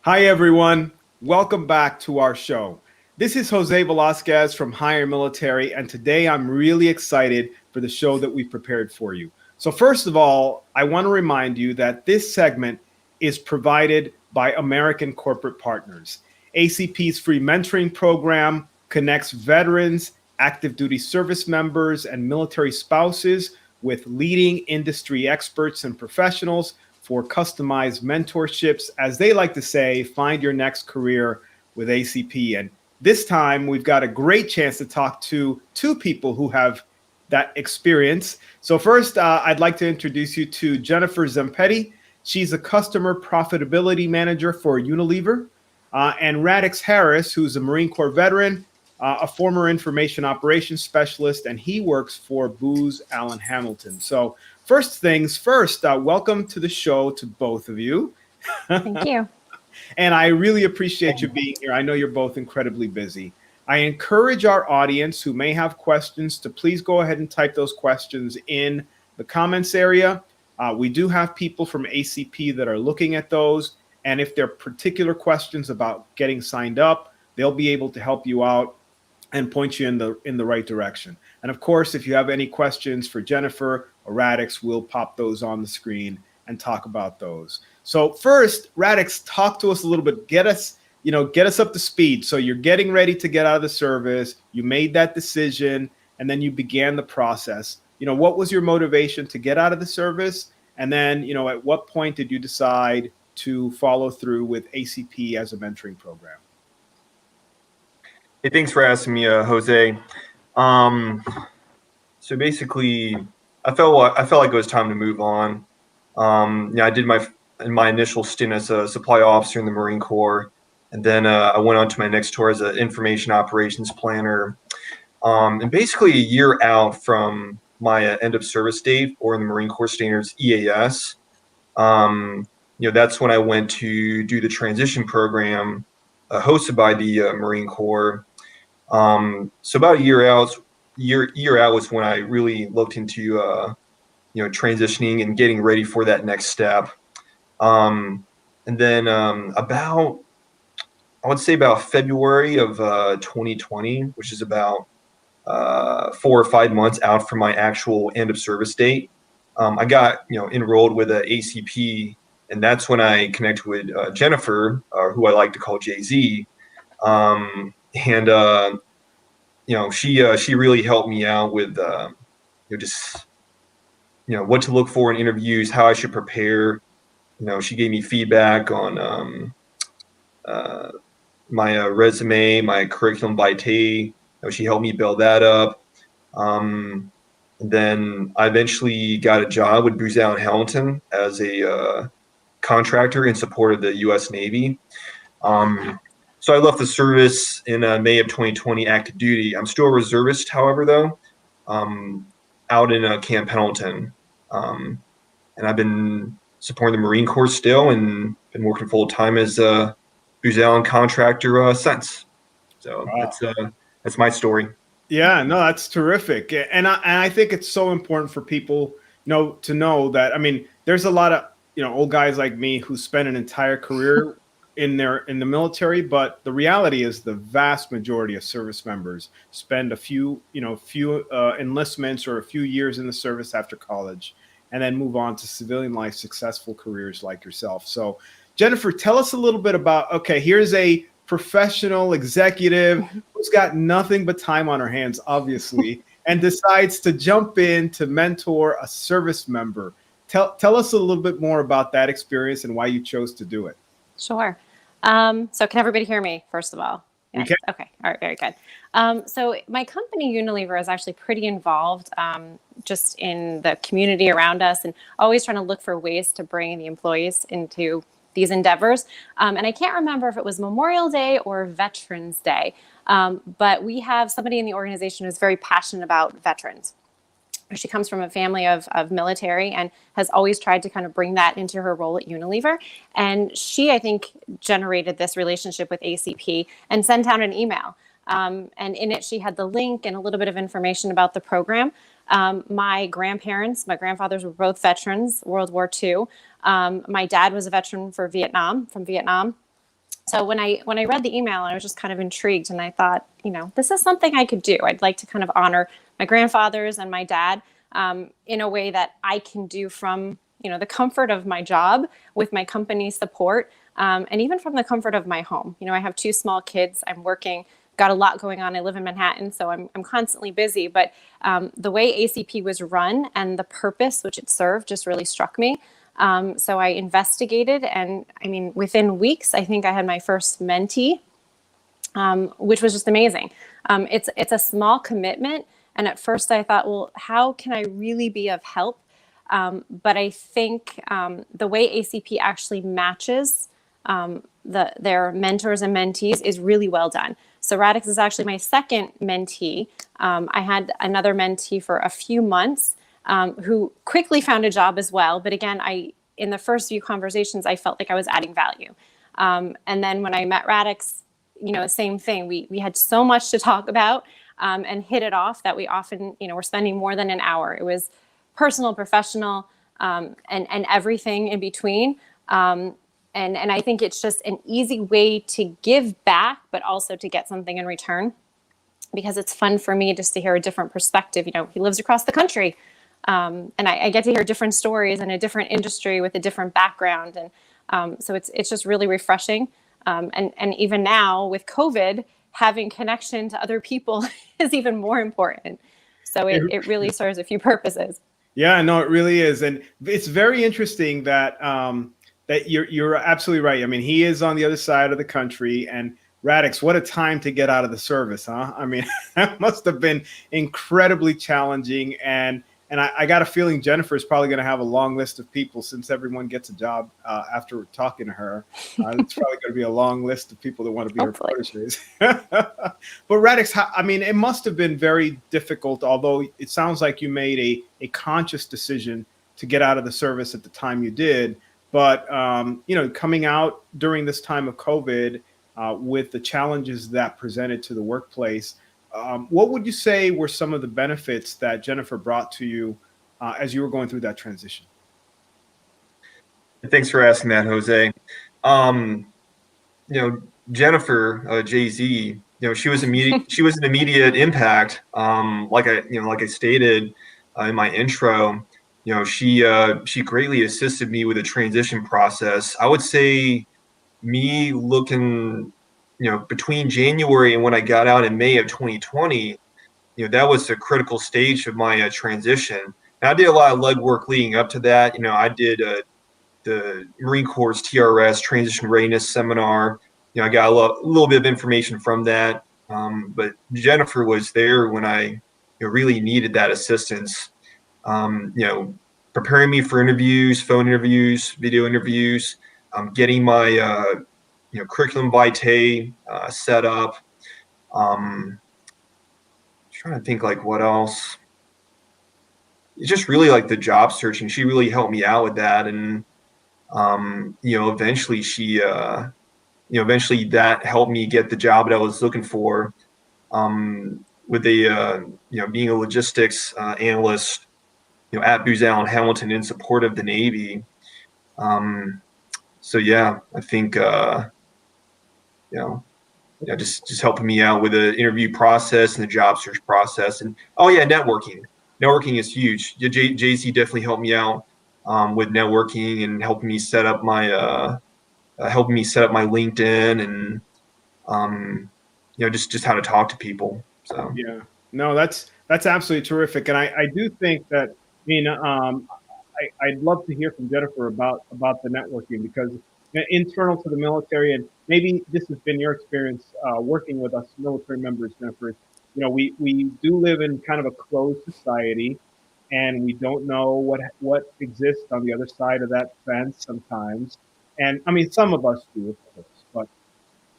Hi, everyone. Welcome back to our show. This is Jose Velasquez from HireMilitary, and today I'm really excited for the show that we prepared for you. So, first of all, I want to remind you that this segment is provided by American Corporate Partners. ACP's free mentoring program connects veterans, active duty service members, and military spouses with leading industry experts and professionals for customized mentorships. As they like to say, find your next career with ACP. And this time, we've got a great chance to talk to two people who have that experience. So first, I'd like to introduce you to Jennifer Zampetti. She's a customer profitability manager for Unilever, and Radix Harris, who's a Marine Corps veteran, a former information operations specialist, and he works for Booz Allen Hamilton. So first things first, welcome to the show to both of you. Thank you. And I really appreciate you being here. I know you're both incredibly busy. I encourage our audience who may have questions to please go ahead and type those questions in the comments area. We do have people from ACP that are looking at those. And if there are particular questions about getting signed up, they'll be able to help you out and point you in the right direction. And of course, if you have any questions for Jennifer or Radix, we'll pop those on the screen and talk about those. So first, Radix, talk to us a little bit. Get us up to speed. So you're getting ready to get out of the service. You made that decision, and then you began the process. What was your motivation to get out of the service? And then, at what point did you decide to follow through with ACP as a mentoring program? Hey, thanks for asking me, Jose. So basically, I felt like it was time to move on. I did my initial stint as a supply officer in the Marine Corps, and then I went on to my next tour as an information operations planner. And basically, a year out from my end of service date, or in the Marine Corps standards, EAS, that's when I went to do the transition program hosted by the Marine Corps. So about a year out was when I really looked into transitioning and getting ready for that next step. And then I would say about February of 2020, which is about 4 or 5 months out from my actual end of service date, I got enrolled with a ACP, and that's when I connected with Jennifer, who I like to call Jay-Z. And she really helped me out with just what to look for in interviews, how I should prepare. She gave me feedback on my resume, my curriculum vitae. She helped me build that up. And then I eventually got a job with Booz Allen Hamilton as a contractor in support of the U.S. Navy. So I left the service in May of 2020, active duty. I'm still a reservist, however, though, out in Camp Pendleton. And I've been supporting the Marine Corps still, and been working full time as a Booz Allen contractor since. So wow. That's my story. Yeah, no, that's terrific. And I think it's so important for people, to know that, there's a lot of, old guys like me who spend an entire career in the military, but the reality is the vast majority of service members spend a few enlistments or a few years in the service after college, and then move on to civilian life, successful careers like yourself. So Jennifer, tell us a little bit about, okay, here's a professional executive who's got nothing but time on her hands, obviously, and decides to jump in to mentor a service member. Tell us a little bit more about that experience and why you chose to do it. Sure. So can everybody hear me, first of all? Yes. We can. Okay. All right. Very good. So my company, Unilever, is actually pretty involved just in the community around us, and always trying to look for ways to bring the employees into these endeavors. And I can't remember if it was Memorial Day or Veterans Day, but we have somebody in the organization who's very passionate about veterans. She comes from a family of military and has always tried to kind of bring that into her role at Unilever. And she, I think, generated this relationship with ACP and sent out an email. And in it, she had the link and a little bit of information about the program. My grandfathers were both veterans, World War II. My dad was a veteran from Vietnam. So when I read the email, I was just kind of intrigued, and I thought, this is something I could do. I'd like to kind of honor my grandfathers and my dad in a way that I can do from the comfort of my job with my company's support, and even from the comfort of my home. I have two small kids. I'm working, got a lot going on. I live in Manhattan, so I'm constantly busy. But the way ACP was run and the purpose which it served just really struck me. So I investigated, and within weeks, I think I had my first mentee, which was just amazing. It's a small commitment, and at first I thought, well, how can I really be of help? But I think the way ACP actually matches their mentors and mentees is really well done. So Radix is actually my second mentee. I had another mentee for a few months who quickly found a job as well. But again, in the first few conversations, I felt like I was adding value. And then when I met Radix, same thing. We had so much to talk about and hit it off that we often, were spending more than an hour. It was personal, professional, and everything in between. And I think it's just an easy way to give back, but also to get something in return, because it's fun for me just to hear a different perspective. He lives across the country. And I get to hear different stories in a different industry with a different background. And so it's just really refreshing. And even now with COVID, having connection to other people is even more important. So it really serves a few purposes. Yeah, no, it really is. And it's very interesting that that you're absolutely right. He is on the other side of the country, and Radix, what a time to get out of the service, huh? That must have been incredibly challenging. And I got a feeling Jennifer is probably going to have a long list of people, since everyone gets a job after talking to her. It's probably going to be a long list of people that want to be Hopefully. her proteges. But Radix, it must have been very difficult, although it sounds like you made a conscious decision to get out of the service at the time you did. But, coming out during this time of COVID with the challenges that presented to the workplace, what would you say were some of the benefits that Jennifer brought to you as you were going through that transition? Thanks for asking that, Jose. Jennifer, Jay-Z, she was immediate. She was an immediate impact. Like I stated in my intro, she greatly assisted me with the transition process. I would say me looking, between January and when I got out in May of 2020, that was a critical stage of my transition. And I did a lot of legwork leading up to that. I did the Marine Corps' TRS, Transition Readiness Seminar. I got a little bit of information from that. But Jennifer was there when I really needed that assistance. Preparing me for interviews, phone interviews, video interviews, getting my curriculum vitae set up. Trying to think like what else. It's just really like the job searching. She really helped me out with that, and eventually she, eventually that helped me get the job that I was looking for. With the being a logistics analyst, at Booz Allen Hamilton in support of the Navy. So yeah, I think just helping me out with the interview process and the job search process. And networking is huge. JC definitely helped me out with networking and helping me set up my LinkedIn and just how to talk to people. So yeah, no, that's absolutely terrific. And I do think that I'd love to hear from Jennifer about the networking, because internal to the military, and maybe this has been your experience working with us military members, Jennifer. We do live in kind of a closed society, and we don't know what exists on the other side of that fence sometimes. And some of us do, of course,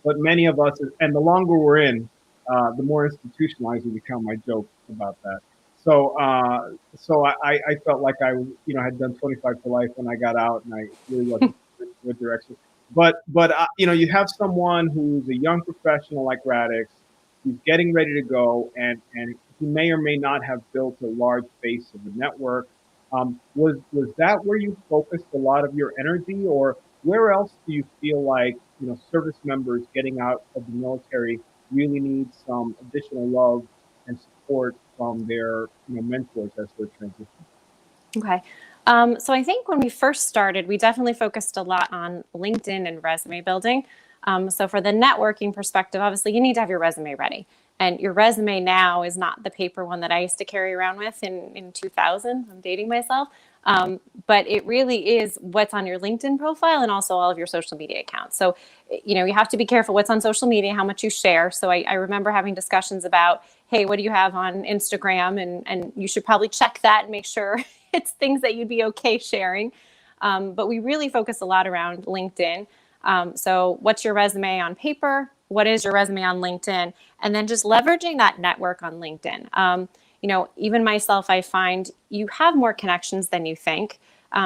but many of us, and the longer we're in, the more institutionalized we become. I joke about that. So I felt like I had done 25 for life when I got out, and I really wasn't with direction. But you have someone who's a young professional like Radix, who's getting ready to go, and he may or may not have built a large base of a network. Was that where you focused a lot of your energy, or where else do you feel like service members getting out of the military really need some additional love and support from their mentors as they're transitioning? Okay. So I think when we first started, we definitely focused a lot on LinkedIn and resume building. So for the networking perspective, obviously you need to have your resume ready. And your resume now is not the paper one that I used to carry around with in 2000. I'm dating myself. But it really is what's on your LinkedIn profile and also all of your social media accounts. So, you have to be careful what's on social media, how much you share. So I remember having discussions about, hey, what do you have on Instagram? And you should probably check that and make sure it's things that you'd be okay sharing. But we really focus a lot around LinkedIn. So what's your resume on paper? What is your resume on LinkedIn? And then just leveraging that network on LinkedIn. Even myself, I find you have more connections than you think.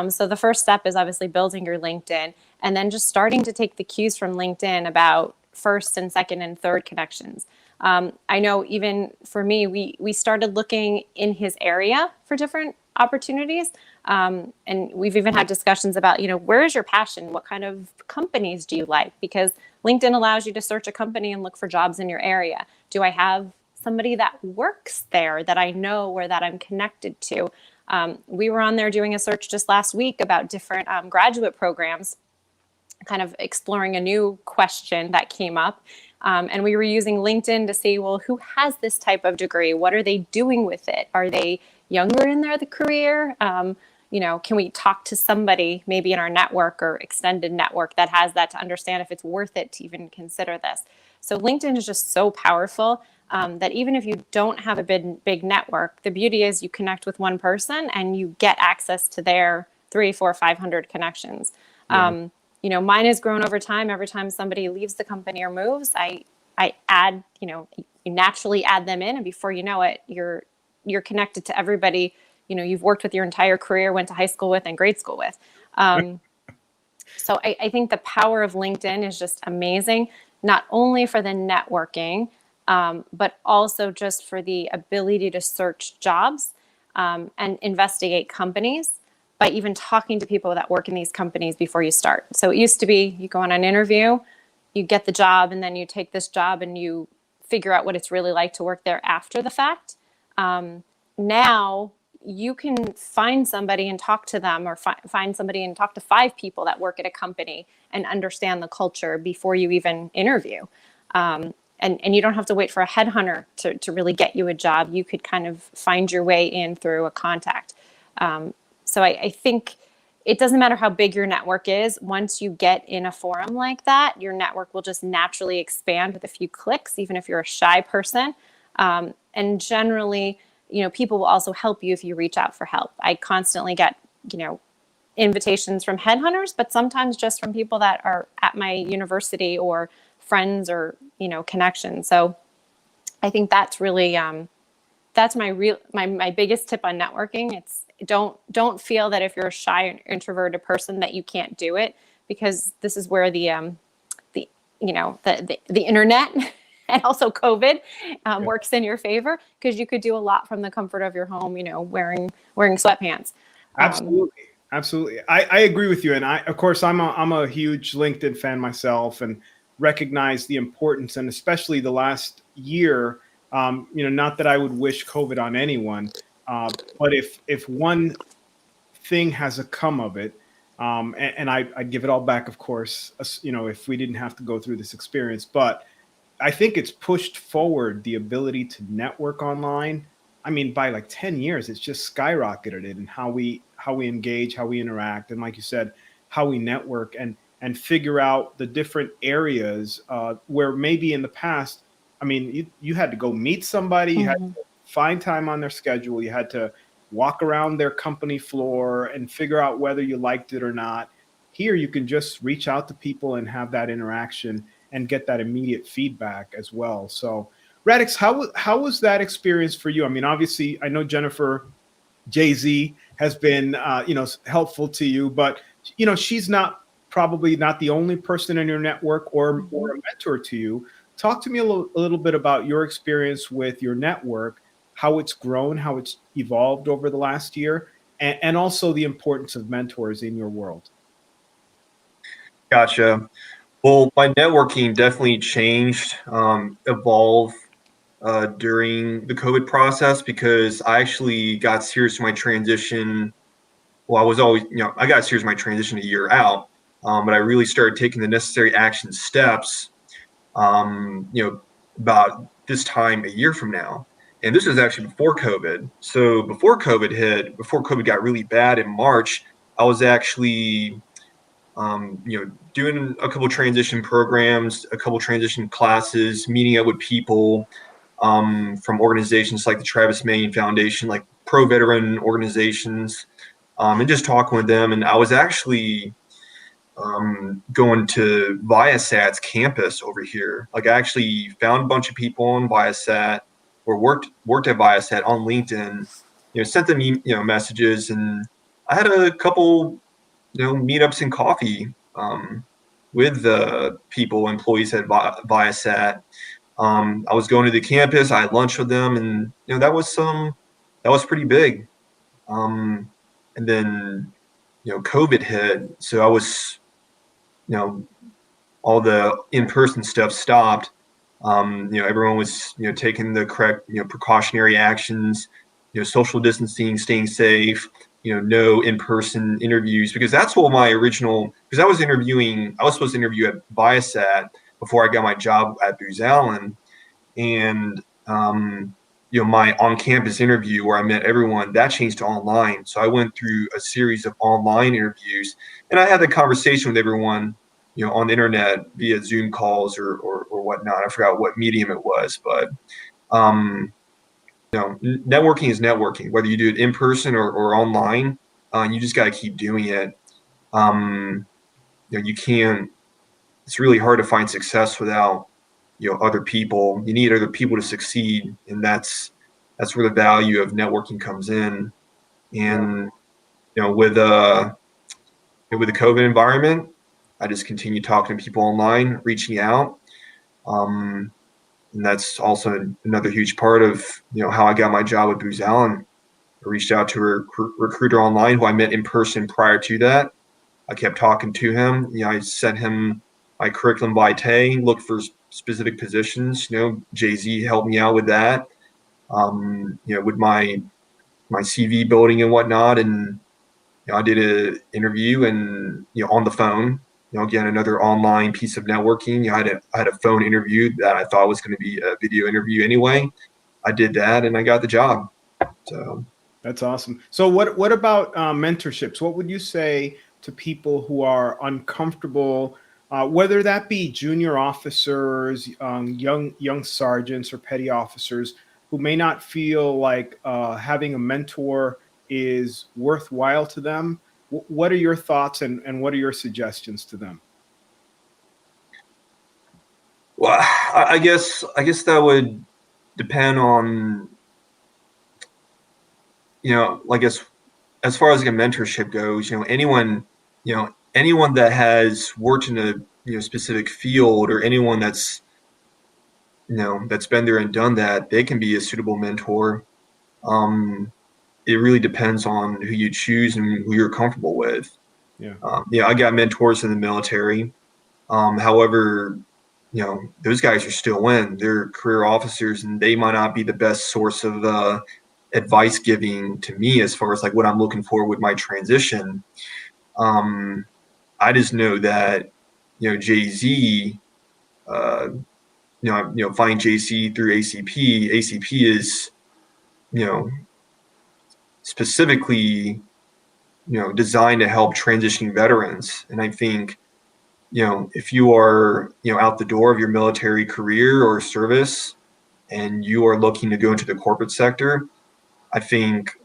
So the first step is obviously building your LinkedIn and then just starting to take the cues from LinkedIn about first and second and third connections. I know even for me, we started looking in his area for different opportunities. And we've even had discussions about, where is your passion? What kind of companies do you like? Because LinkedIn allows you to search a company and look for jobs in your area. Do I have somebody that works there that I know or that I'm connected to? We were on there doing a search just last week about different graduate programs, kind of exploring a new question that came up. And we were using LinkedIn to see, well, who has this type of degree? What are they doing with it? Are they younger in their career? Can we talk to somebody maybe in our network or extended network that has that to understand if it's worth it to even consider this? So LinkedIn is just so powerful that even if you don't have a big network, the beauty is you connect with one person and you get access to their 300, 400, 500 connections. Yeah. Mine has grown over time. Every time somebody leaves the company or moves, I add, you naturally add them in, and before you know it, you're connected to everybody, you've worked with your entire career, went to high school with and grade school with. So I think the power of LinkedIn is just amazing, not only for the networking, but also just for the ability to search jobs and investigate companies by even talking to people that work in these companies before you start. So it used to be you go on an interview, you get the job, and then you take this job and you figure out what it's really like to work there after the fact. Now you can find somebody and talk to them, or find somebody and talk to 5 people that work at a company and understand the culture before you even interview. And you don't have to wait for a headhunter to really get you a job. You could kind of find your way in through a contact. So I think it doesn't matter how big your network is. Once you get in a forum like that, your network will just naturally expand with a few clicks, even if you're a shy person. And generally, people will also help you if you reach out for help. I constantly get, invitations from headhunters, but sometimes just from people that are at my university or friends or, connections. So I think that's really, that's my biggest tip on networking. It's don't feel that if you're a shy and introverted person that you can't do it, because this is where the internet and also COVID works in your favor, because you could do a lot from the comfort of your home, wearing sweatpants. Absolutely. I agree with you. And of course, I'm a huge LinkedIn fan myself, and recognize the importance, and especially the last year, not that I would wish COVID on anyone, but if one thing has come of it, and I'd give it all back, of course, if we didn't have to go through this experience, but I think it's pushed forward the ability to network online. I mean, by like 10 years, it's just skyrocketed it in how we engage, how we interact, and like you said, how we network and figure out the different areas where maybe in the past, I mean, you had to go meet somebody, you had to find time on their schedule, you had to walk around their company floor and figure out whether you liked it or not. Here, you can just reach out to people and have that interaction and get that immediate feedback as well. So, Radix, how was that experience for you? I mean, obviously, I know Jennifer Jay-Z has been, helpful to you, but, she's probably not the only person in your network or a mentor to you. Talk to me a little bit about your experience with your network, how it's grown, how it's evolved over the last year, and also the importance of mentors in your world. Gotcha. Well, my networking definitely changed, evolved during the COVID process, because I actually got serious in my transition. Well, I was always, I got serious in my transition a year out, but I really started taking the necessary action steps, about this time a year from now. And this was actually before COVID. So before COVID hit, before COVID got really bad in March, I was actually doing a couple transition programs, a couple transition classes, meeting up with people from organizations like the Travis Main Foundation, like pro-veteran organizations, and just talking with them. And I was actually going to Viasat's campus over here. Like, I actually found a bunch of people on Viasat, or worked at Viasat on LinkedIn, sent them messages, and I had a couple meetups and coffee with the employees at Viasat. I was going to the campus. I had lunch with them, and that was pretty big. And then COVID hit, so I was all the in-person stuff stopped. Everyone was taking the correct precautionary actions, social distancing, staying safe, no in-person interviews, because that's what because I was supposed to interview at Viasat before I got my job at Booz Allen. And my on-campus interview where I met everyone, that changed to online. So I went through a series of online interviews, and I had the conversation with everyone on the internet via Zoom calls or whatnot. I forgot what medium it was, but networking is networking, whether you do it in person or online. You just got to keep doing it. You can't. It's really hard to find success without other people. You need other people to succeed, and that's where the value of networking comes in. And with the COVID environment, I just continue talking to people online, reaching out. And that's also another huge part of how I got my job with Booz Allen. I reached out to a recruiter online who I met in person prior to that. I kept talking to him. I sent him my curriculum vitae, looked for specific positions. Jay-Z helped me out with that. With my CV building and whatnot. And I did an interview, and on the phone. Again, another online piece of networking. I had a phone interview that I thought was going to be a video interview anyway. I did that, and I got the job. So that's awesome. So what about mentorships? What would you say to people who are uncomfortable, whether that be junior officers, young sergeants, or petty officers who may not feel like having a mentor is worthwhile to them? What are your thoughts and what are your suggestions to them? Well, I guess that would depend on, I guess, as far as a mentorship goes, anyone that has worked in a specific field, or anyone that's that's been there and done that, they can be a suitable mentor. It really depends on who you choose and who you're comfortable with. Yeah. I got mentors in the military. However, those guys are still they're career officers, and they might not be the best source of advice giving to me as far as like what I'm looking for with my transition. I just know that, Jay-Z, find JC through ACP. ACP is, specifically, designed to help transitioning veterans. And I think, if you are, out the door of your military career or service, and you are looking to go into the corporate sector, I think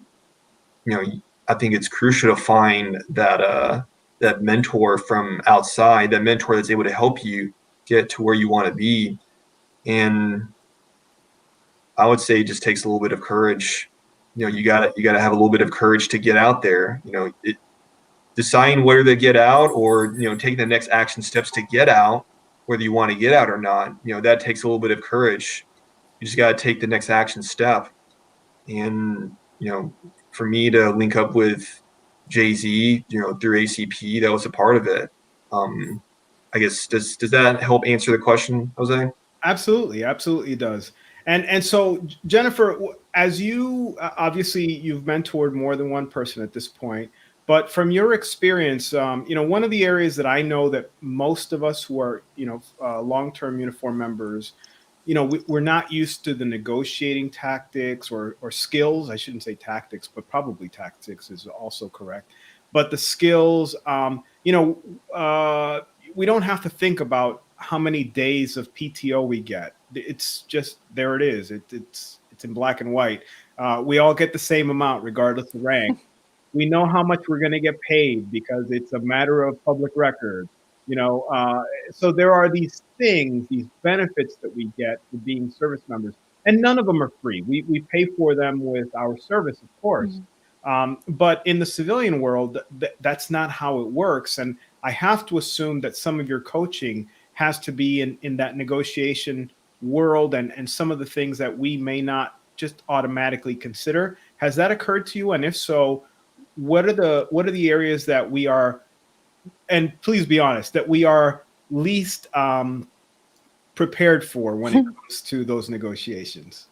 it's crucial to find that mentor from outside, that mentor that's able to help you get to where you want to be. And I would say it just takes a little bit of courage. You gotta have a little bit of courage to get out there. Deciding whether to get out, or taking the next action steps to get out, whether you want to get out or not. That takes a little bit of courage. You just got to take the next action step. And for me to link up with Jay-Z, through ACP, that was a part of it. I guess, does that help answer the question, Jose? Absolutely, absolutely does. And so Jennifer, as you obviously you've mentored more than one person at this point, but from your experience, one of the areas that I know that most of us who are long-term uniform members, we're not used to the negotiating tactics or skills. I shouldn't say tactics, but probably tactics is also correct. But the skills, we don't have to think about how many days of PTO we get. It's just there it is. It's in black and white. We all get the same amount regardless of rank. We know how much we're going to get paid because it's a matter of public record. So there are these things, these benefits that we get for being service members, and none of them are free. We pay for them with our service, of course. But in the civilian world, that's not how it works. And I have to assume that some of your coaching has to be in that negotiation world and some of the things that we may not just automatically consider. Has that occurred to you? And if so, what are the areas that we are, and please be honest, that we are least prepared for when it comes to those negotiations?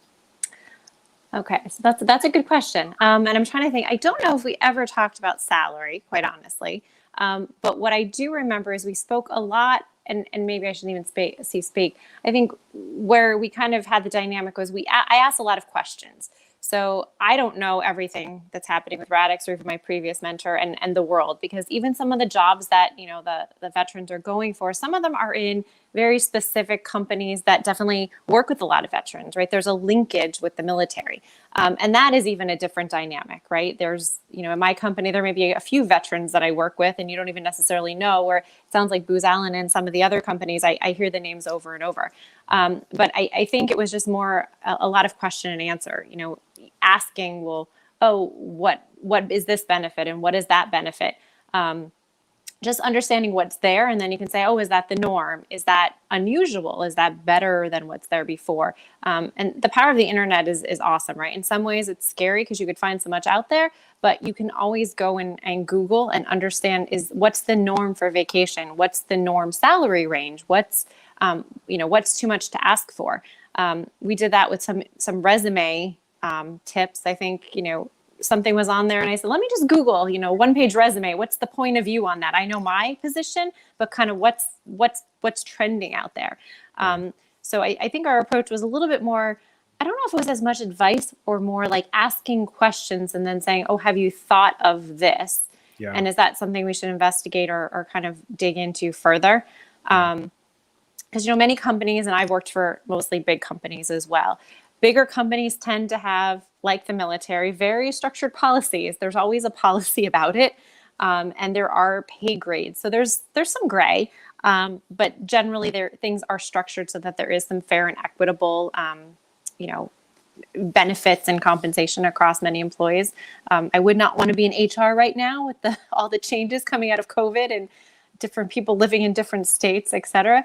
Okay, so that's a good question. And I'm trying to think. I don't know if we ever talked about salary, quite honestly. But what I do remember is we spoke a lot, and maybe I shouldn't even speak. I think where we kind of had the dynamic was I asked a lot of questions. So I don't know everything that's happening with Radix or even my previous mentor and the world, because even some of the jobs that, the veterans are going for, some of them are in very specific companies that definitely work with a lot of veterans, right? There's a linkage with the military. And that is even a different dynamic, right? There's, in my company, there may be a few veterans that I work with and you don't even necessarily know, where it sounds like Booz Allen and some of the other companies, I hear the names over and over. But I think it was just more a lot of question and answer, asking, well, oh, what is this benefit and what is that benefit? Just understanding what's there, and then you can say, oh, is that the norm? Is that unusual? Is that better than what's there before? And the power of the internet is awesome, right? In some ways it's scary because you could find so much out there, but you can always go and Google and understand what's the norm for vacation? What's the norm salary range? What's too much to ask for? We did that with some resume tips. I think, something was on there and I said, let me just Google, one-page resume. What's the point of view on that? I know my position, but kind of what's trending out there. So I think our approach was a little bit more, I don't know if it was as much advice or more like asking questions and then saying, oh, have you thought of this? Yeah. And is that something we should investigate or kind of dig into further? Because, many companies, and I've worked for mostly big companies as well, bigger companies tend to have, like the military, very structured policies. There's always a policy about it. And there are pay grades. So there's some gray, but generally things are structured so that there is some fair and equitable, benefits and compensation across many employees. I would not want to be in HR right now with all the changes coming out of COVID and different people living in different states, et cetera.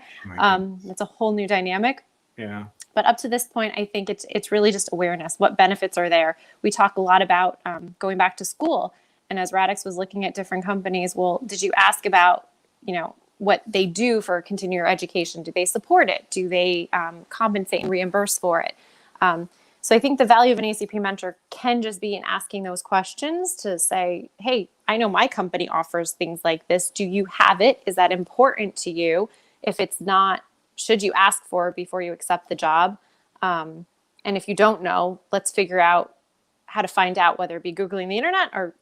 It's a whole new dynamic. Yeah. But up to this point, I think it's really just awareness. What benefits are there? We talk a lot about going back to school. And as Radix was looking at different companies, well, did you ask about, what they do for continuing education? Do they support it? Do they compensate and reimburse for it? So I think the value of an ACP mentor can just be in asking those questions to say, hey, I know my company offers things like this. Do you have it? Is that important to you? If it's not, should you ask for it before you accept the job? And if you don't know, let's figure out how to find out, whether it be Googling the internet or,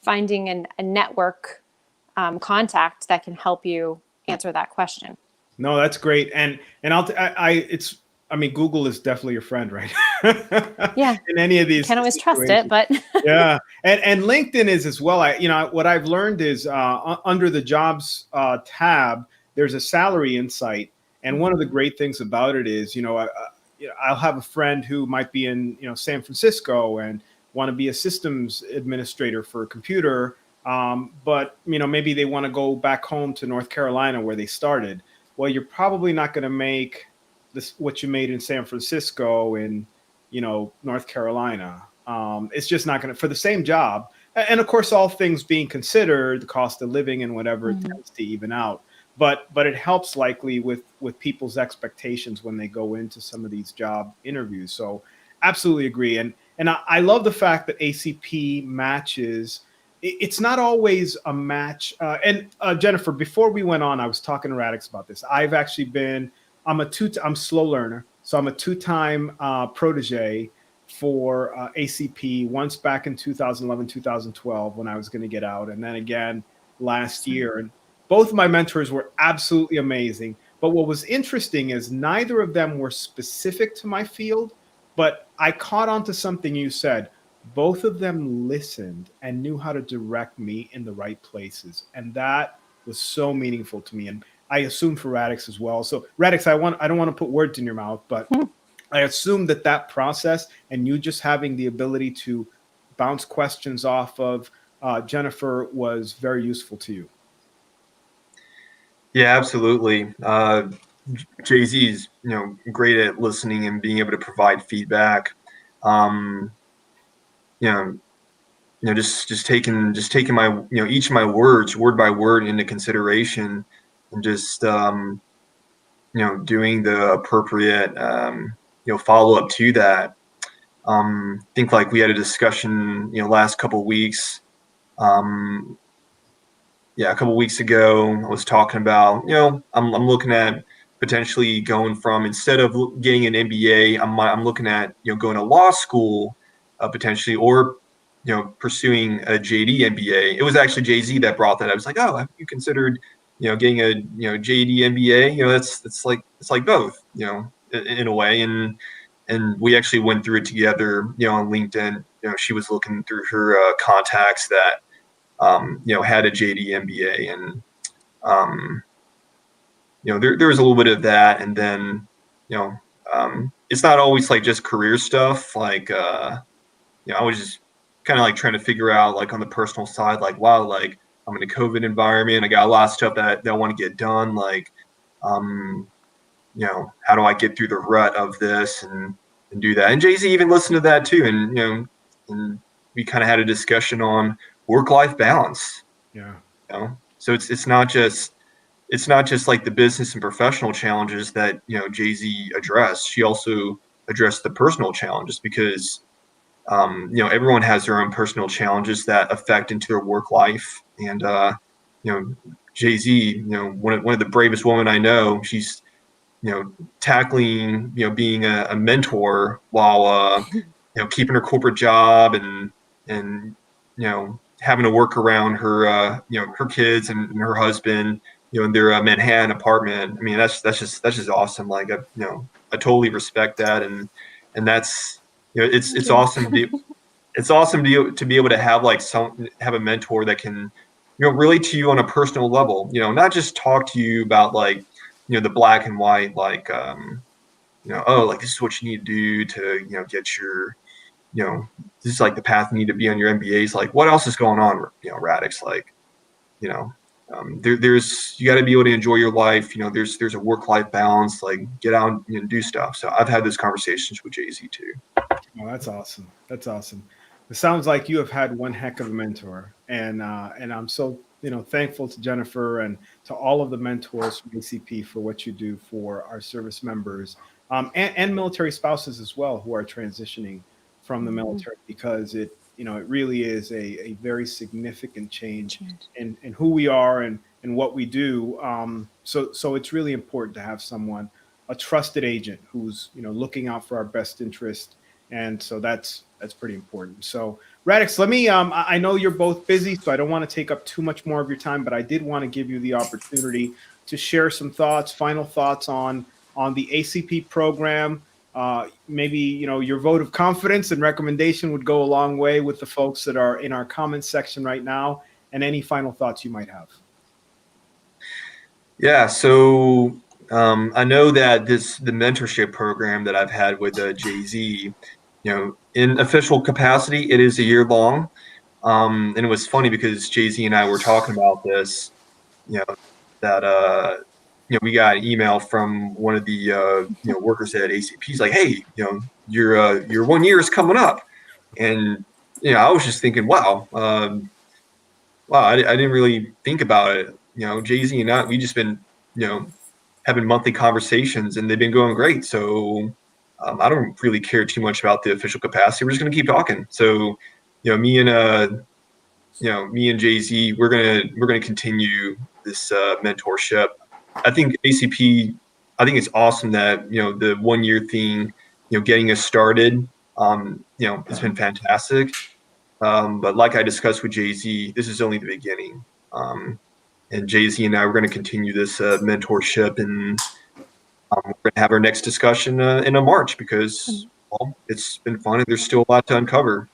finding a network contact that can help you answer that question. No, that's great. And Google is definitely your friend, right? Yeah. In any of these, can't always trust it, but yeah. And LinkedIn is as well. What I've learned is under the jobs tab, there's a salary insight. And one of the great things about it is, I'll have a friend who might be in, San Francisco and want to be a systems administrator for a computer. But, maybe they want to go back home to North Carolina where they started. Well, you're probably not going to make what you made in San Francisco in, North Carolina. It's just not going to, for the same job. And of course, all things being considered, the cost of living and whatever, it tends to even out. but it helps likely with people's expectations when they go into some of these job interviews. So absolutely agree. And I love the fact that ACP matches. It's not always a match. Jennifer, before we went on, I was talking to Radix about this. I've actually been, I'm slow learner. So I'm a 2-time protege for ACP, once back in 2011, 2012, when I was going to get out. And then again last year. And both of my mentors were absolutely amazing. But what was interesting is neither of them were specific to my field, but I caught on to something you said. Both of them listened and knew how to direct me in the right places. And that was so meaningful to me. And I assume for Radix as well. So Radix, I don't want to put words in your mouth, but I assume that process and you just having the ability to bounce questions off of Jennifer was very useful to you. Yeah, absolutely. Jay-Z is, great at listening and being able to provide feedback. Just taking my, each of my words, word by word, into consideration, and just, doing the appropriate, follow up to that. I think like we had a discussion, last couple of weeks. A couple of weeks ago, I was talking about, I'm looking at potentially going from, instead of getting an MBA, I'm looking at, going to law school potentially, or, pursuing a JD MBA. It was actually Jay-Z that brought that. I was like, oh, have you considered, getting a, JD MBA? It's like both, in a way. And we actually went through it together, on LinkedIn. She was looking through her contacts that, had a JD MBA, and there was a little bit of that, and then it's not always like just career stuff. Like I was just kind of like trying to figure out, like, on the personal side, like, wow, like I'm in a COVID environment, I got a lot of stuff that I want to get done. Like, how do I get through the rut of this and do that? And Jay-Z even listened to that too, and and we kind of had a discussion on work-life balance. Yeah. So it's not just like the business and professional challenges that, Jay-Z addressed. She also addressed the personal challenges, because, everyone has their own personal challenges that affect into their work life. And, Jay-Z, one of the bravest women I know, she's, tackling, being a mentor while, keeping her corporate job and, having to work around her, her kids and her husband, in their Manhattan apartment. I mean, that's just awesome. Like, I totally respect that. And that's, it's awesome to be, to be able to have have a mentor that can, relate to you on a personal level, not just talk to you about, like, the black and white, like, oh, like, this is what you need to do to, get your, this is like the path you need to be on your MBAs. Like, what else is going on, Radix? Like, there's, you got to be able to enjoy your life. There's a work-life balance. Like, get out and do stuff. So I've had those conversations with Jay-Z too. Oh, that's awesome. That's awesome. It sounds like you have had one heck of a mentor, and I'm so thankful to Jennifer and to all of the mentors from ACP for what you do for our service members, and military spouses as well, who are transitioning from the military, because it really is a very significant change in who we are and what we do. So it's really important to have someone, a trusted agent, who's looking out for our best interest. And so that's pretty important. So Radix, let me, I know you're both busy, so I don't want to take up too much more of your time, but I did want to give you the opportunity to share some thoughts, final thoughts on the ACP program. Maybe, your vote of confidence and recommendation would go a long way with the folks that are in our comments section right now, and any final thoughts you might have. Yeah. So I know that the mentorship program that I've had with Jay-Z, in official capacity, it is a year long. And it was funny because Jay-Z and I were talking about this, that, we got an email from one of the, workers at ACP. He's like, hey, your 1 year is coming up. And, I was just thinking, wow, I didn't really think about it. Jay-Z and I, we just been having monthly conversations, and they've been going great. So I don't really care too much about the official capacity. We're just going to keep talking. So, me and Jay-Z, we're gonna continue this mentorship. I think ACP. I think it's awesome that the 1 year thing, getting us started. It's been fantastic. But like I discussed with Jay-Z, this is only the beginning. And Jay-Z and I, we're going to continue this mentorship, and we're going to have our next discussion in a March, because it's been fun and there's still a lot to uncover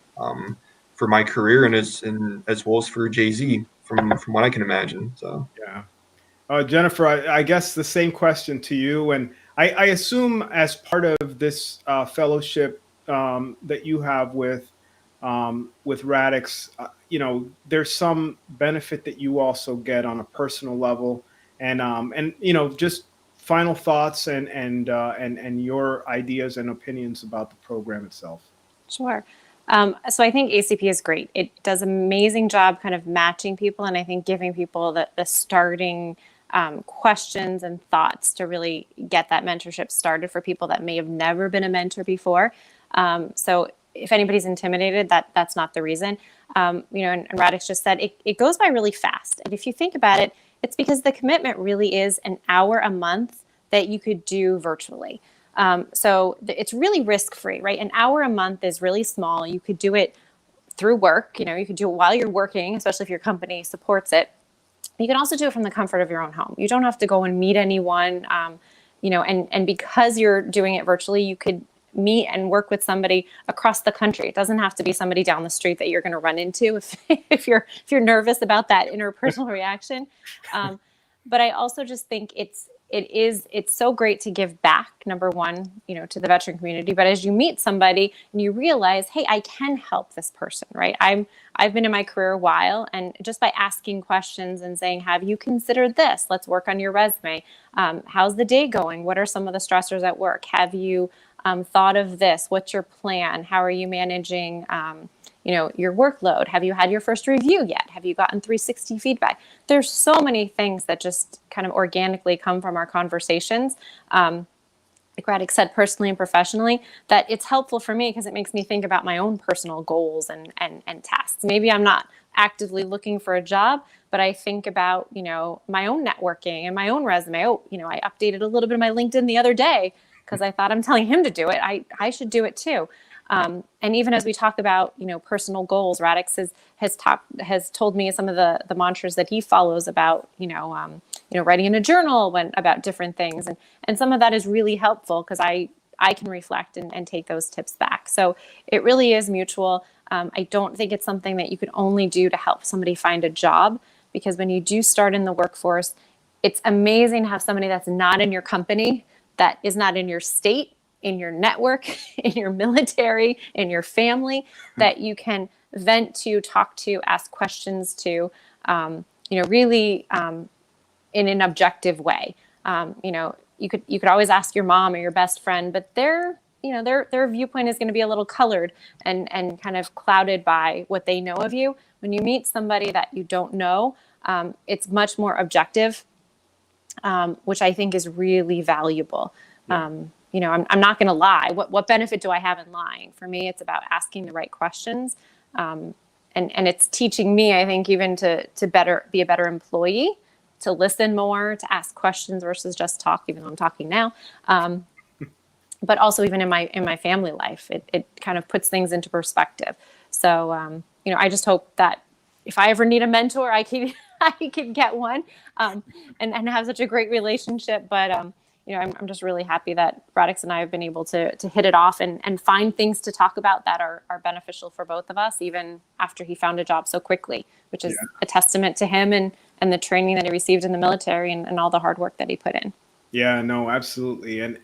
for my career, and as well as for Jay-Z from what I can imagine. So yeah, Jennifer, I guess the same question to you, and I assume as part of this fellowship that you have with Radix, there's some benefit that you also get on a personal level, and just final thoughts and your ideas and opinions about the program itself. Sure. So I think ACP is great. It does an amazing job kind of matching people, and I think giving people the starting questions and thoughts to really get that mentorship started for people that may have never been a mentor before. So if anybody's intimidated, that's not the reason. And Radix just said it goes by really fast. And if you think about it, it's because the commitment really is an hour a month that you could do virtually. So it's really risk-free, right? An hour a month is really small. You could do it through work. You could do it while you're working, especially if your company supports it. You can also do it from the comfort of your own home. You don't have to go and meet anyone, and because you're doing it virtually, you could meet and work with somebody across the country. It doesn't have to be somebody down the street that you're going to run into if you're nervous about that interpersonal reaction. But I also just think it's so great to give back, number one, to the veteran community. But as you meet somebody and you realize, hey, I can help this person, right? I've been in my career a while, and just by asking questions and saying, have you considered this? Let's work on your resume. How's the day going? What are some of the stressors at work? Have you thought of this? What's your plan? How are you managing your workload? Have you had your first review yet? Have you gotten 360 feedback? There's so many things that just kind of organically come from our conversations. Like Radix said, personally and professionally, that it's helpful for me because it makes me think about my own personal goals and tasks. Maybe I'm not actively looking for a job, but I think about, my own networking and my own resume. I updated a little bit of my LinkedIn the other day because I thought I'm telling him to do it. I should do it too. And even as we talk about, personal goals, Radix has told me some of the mantras that he follows about, writing in a journal about different things. And some of that is really helpful because I can reflect and take those tips back. So it really is mutual. I don't think it's something that you can only do to help somebody find a job, because when you do start in the workforce, it's amazing to have somebody that's not in your company, that is not in your state, in your network, in your military, in your family, that you can vent to, talk to, ask questions to, really in an objective way. You could always ask your mom or your best friend, but their viewpoint is going to be a little colored and kind of clouded by what they know of you. When you meet somebody that you don't know, it's much more objective, which I think is really valuable. Yeah. I'm not going to lie. What benefit do I have in lying? For me, it's about asking the right questions. And it's teaching me, I think, even to be a better employee, to listen more, to ask questions versus just talk, even though I'm talking now. But also even in my family life, it kind of puts things into perspective. So, I just hope that if I ever need a mentor, I can get one, and have such a great relationship. But, I'm just really happy that Radix and I have been able to hit it off and find things to talk about that are beneficial for both of us, even after he found a job so quickly, which is a testament to him and the training that he received in the military and all the hard work that he put in. Yeah, no, absolutely. And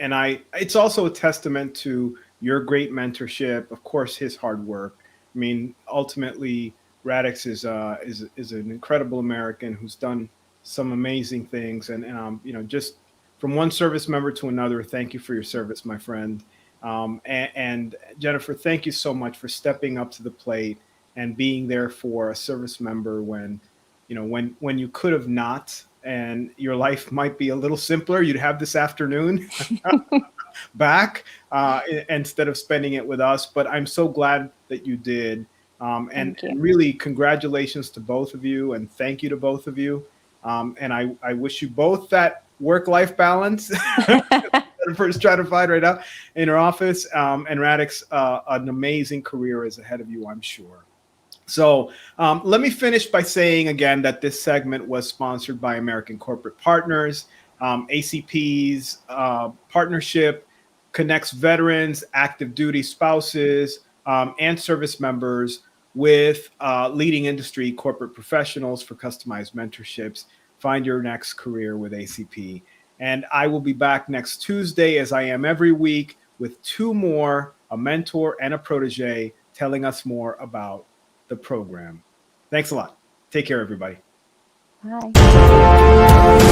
it's also a testament to your great mentorship, of course, his hard work. I mean, ultimately, Radix is an incredible American who's done some amazing things. And just from one service member to another, thank you for your service, my friend. And Jennifer, thank you so much for stepping up to the plate and being there for a service member when you could have not. and your life might be a little simpler. You'd have this afternoon back instead of spending it with us. But I'm so glad that you did. And really, congratulations to both of you, and thank you to both of you. And I wish you both that work-life balance. First, try to find right now in our office. And Radix, an amazing career is ahead of you, I'm sure. So let me finish by saying again that this segment was sponsored by American Corporate Partners. ACP's partnership connects veterans, active duty spouses, and service members with leading industry corporate professionals for customized mentorships. Find your next career with ACP. And I will be back next Tuesday, as I am every week, with two more, a mentor and a protege, telling us more about the program. Thanks a lot. Take care, everybody. Bye.